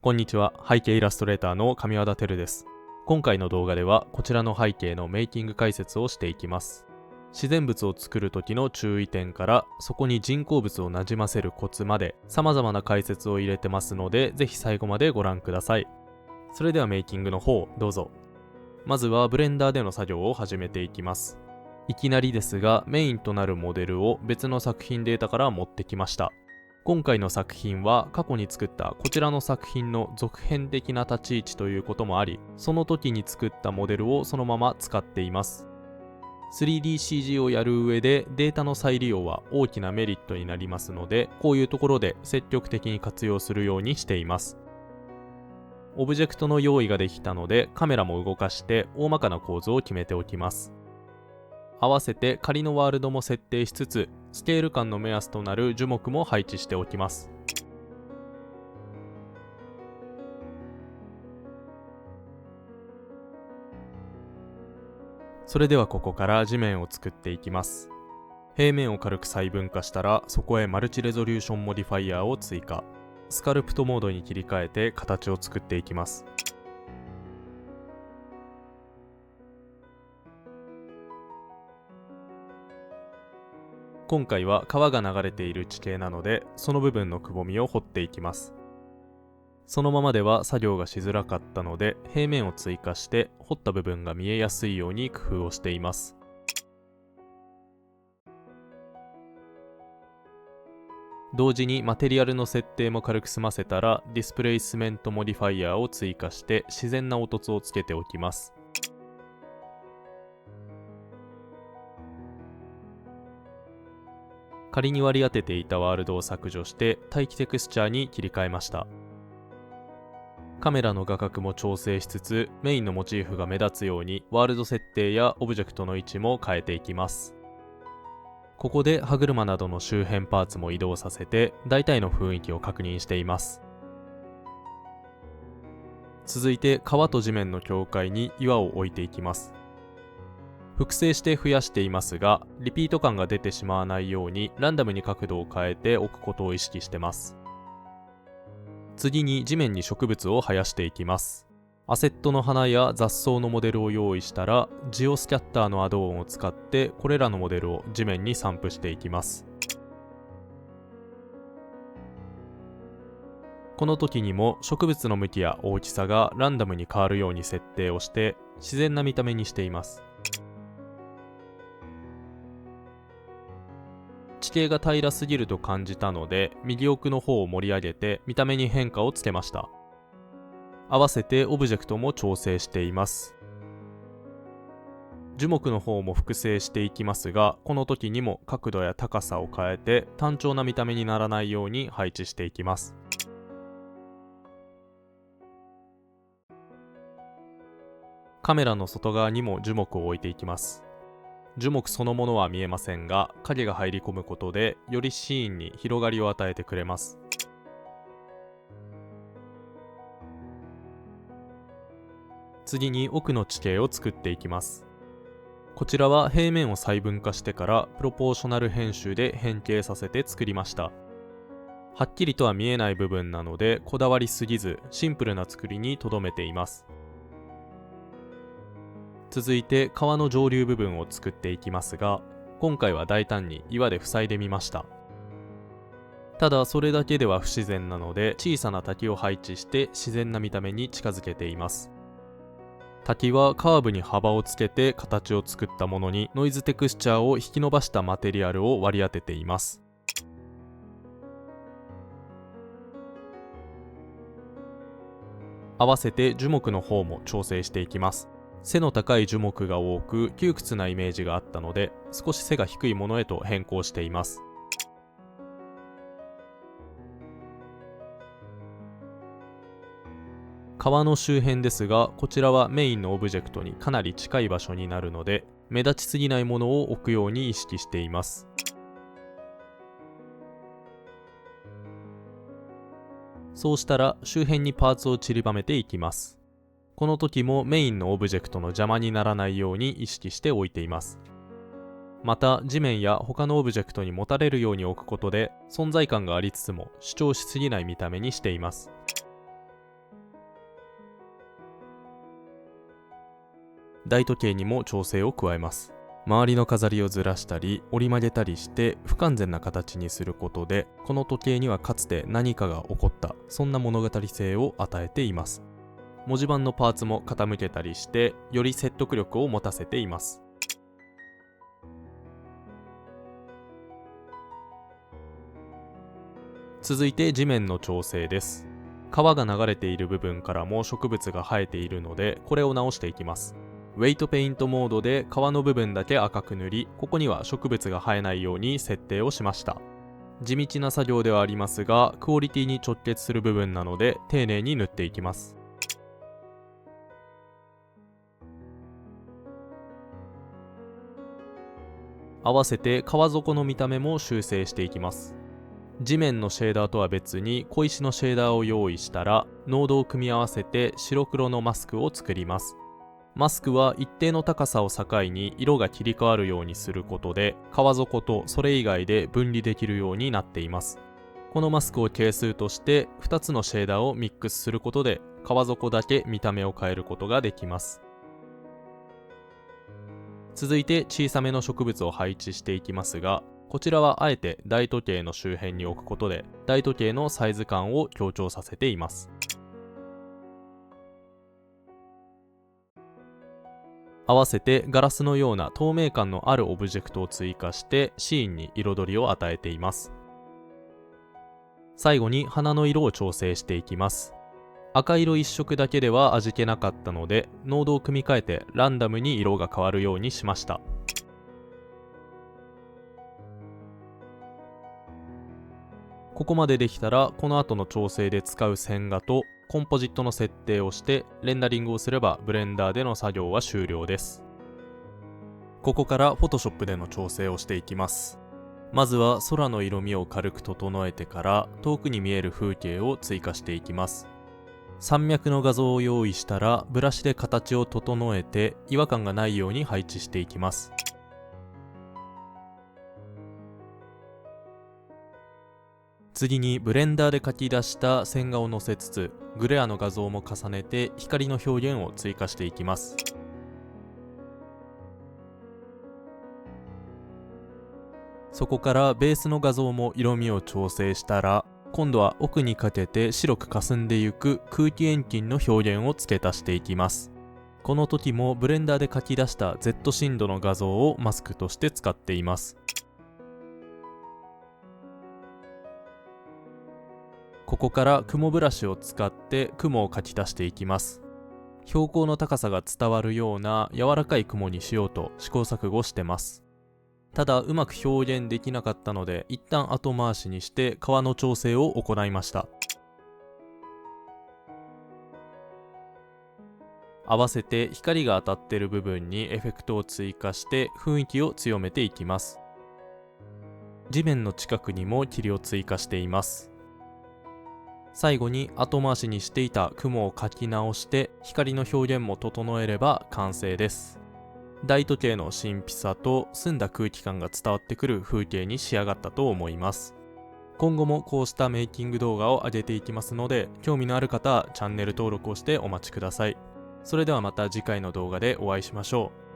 こんにちは。背景イラストレーターの上和田照です。今回の動画ではこちらの背景のメイキング解説をしていきます。自然物を作る時の注意点からそこに人工物をなじませるコツまで様々な解説を入れてますので、ぜひ最後までご覧ください。それではメイキングの方どうぞ。まずはブレンダーでの作業を始めていきます。いきなりですが、メインとなるモデルを別の作品データから持ってきました。今回の作品は過去に作ったこちらの作品の続編的な立ち位置ということもあり、その時に作ったモデルをそのまま使っています。3DCG をやる上でデータの再利用は大きなメリットになりますので、こういうところで積極的に活用するようにしています。オブジェクトの用意ができたので、カメラも動かして大まかな構図を決めておきます。合わせて仮のワールドも設定しつつ、スケール感の目安となる樹木も配置しておきます。それではここから地面を作っていきます。平面を軽く細分化したら、そこへマルチレゾリューションモディファイアを追加。スカルプトモードに切り替えて形を作っていきます。今回は川が流れている地形なので、その部分のくぼみを掘っていきます。そのままでは作業がしづらかったので、平面を追加して掘った部分が見えやすいように工夫をしています。同時にマテリアルの設定も軽く済ませたら、ディスプレイスメントモディファイアを追加して自然な凹凸をつけておきます。仮に割り当てていたワールドを削除して待機テクスチャーに切り替えました。カメラの画角も調整しつつ、メインのモチーフが目立つようにワールド設定やオブジェクトの位置も変えていきます。ここで歯車などの周辺パーツも移動させて大体の雰囲気を確認しています。続いて川と地面の境界に岩を置いていきます。複製して増やしていますが、リピート感が出てしまわないようにランダムに角度を変えておくことを意識してます。次に地面に植物を生やしていきます。アセットの花や雑草のモデルを用意したら、ジオスキャッターのアドオンを使ってこれらのモデルを地面に散布していきます。この時にも植物の向きや大きさがランダムに変わるように設定をして自然な見た目にしています。地形が平らすぎると感じたので、右奥の方を盛り上げて見た目に変化をつけました。合わせてオブジェクトも調整しています。樹木の方も複製していきますが、この時にも角度や高さを変えて単調な見た目にならないように配置していきます。カメラの外側にも樹木を置いていきます。樹木そのものは見えませんが、影が入り込むことでよりシーンに広がりを与えてくれます。次に奥の地形を作っていきます。こちらは平面を細分化してからプロポーショナル編集で変形させて作りました。はっきりとは見えない部分なのでこだわりすぎずシンプルな作りに留めています。続いて川の上流部分を作っていきますが、今回は大胆に岩で塞いでみました。ただそれだけでは不自然なので、小さな滝を配置して自然な見た目に近づけています。滝はカーブに幅をつけて形を作ったものにノイズテクスチャーを引き伸ばしたマテリアルを割り当てています。合わせて樹木の方も調整していきます。背の高い樹木が多く窮屈なイメージがあったので、少し背が低いものへと変更しています。川の周辺ですが、こちらはメインのオブジェクトにかなり近い場所になるので、目立ちすぎないものを置くように意識しています。そうしたら周辺にパーツを散りばめていきます。この時もメインのオブジェクトの邪魔にならないように意識しておいています。また地面や他のオブジェクトに持たれるように置くことで存在感がありつつも主張しすぎない見た目にしています。大時計にも調整を加えます。周りの飾りをずらしたり折り曲げたりして不完全な形にすることで、この時計にはかつて何かが起こった、そんな物語性を与えています。文字盤のパーツも傾けたりしてより説得力を持たせています。続いて地面の調整です。川が流れている部分からも植物が生えているので、これを直していきます。ウェイトペイントモードで川の部分だけ赤く塗り、ここには植物が生えないように設定をしました。地道な作業ではありますが、クオリティに直結する部分なので丁寧に塗っていきます。合わせて川底の見た目も修正していきます。地面のシェーダーとは別に小石のシェーダーを用意したら、濃度を組み合わせて白黒のマスクを作ります。マスクは一定の高さを境に色が切り替わるようにすることで、川底とそれ以外で分離できるようになっています。このマスクを係数として2つのシェーダーをミックスすることで、川底だけ見た目を変えることができます。続いて小さめの植物を配置していきますが、こちらはあえて大時計の周辺に置くことで大時計のサイズ感を強調させています。合わせてガラスのような透明感のあるオブジェクトを追加してシーンに彩りを与えています。最後に花の色を調整していきます。赤色一色だけでは味気なかったので、濃度を組み替えてランダムに色が変わるようにしました。ここまでできたら、この後の調整で使う線画とコンポジットの設定をしてレンダリングをすればブレンダーでの作業は終了です。ここからフォトショップでの調整をしていきます。まずは空の色味を軽く整えてから遠くに見える風景を追加していきます。山脈の画像を用意したらブラシで形を整えて違和感がないように配置していきます。次にブレンダーで描き出した線画を載せつつ、グレアの画像も重ねて光の表現を追加していきます。そこからベースの画像も色味を調整したら、今度は奥にかけて白く霞んでいく空気遠近の表現を付け足していきます。この時もブレンダーで描き出した Z 深度の画像をマスクとして使っています。ここから雲ブラシを使って雲を描き足していきます。標高の高さが伝わるような柔らかい雲にしようと試行錯誤してます。ただうまく表現できなかったので、一旦後回しにして川の調整を行いました。合わせて光が当たっている部分にエフェクトを追加して雰囲気を強めていきます。地面の近くにも霧を追加しています。最後に後回しにしていた雲を描き直して光の表現も整えれば完成です。大時計の神秘さと澄んだ空気感が伝わってくる風景に仕上がったと思います。今後もこうしたメイキング動画を上げていきますので、興味のある方はチャンネル登録をしてお待ちください。それではまた次回の動画でお会いしましょう。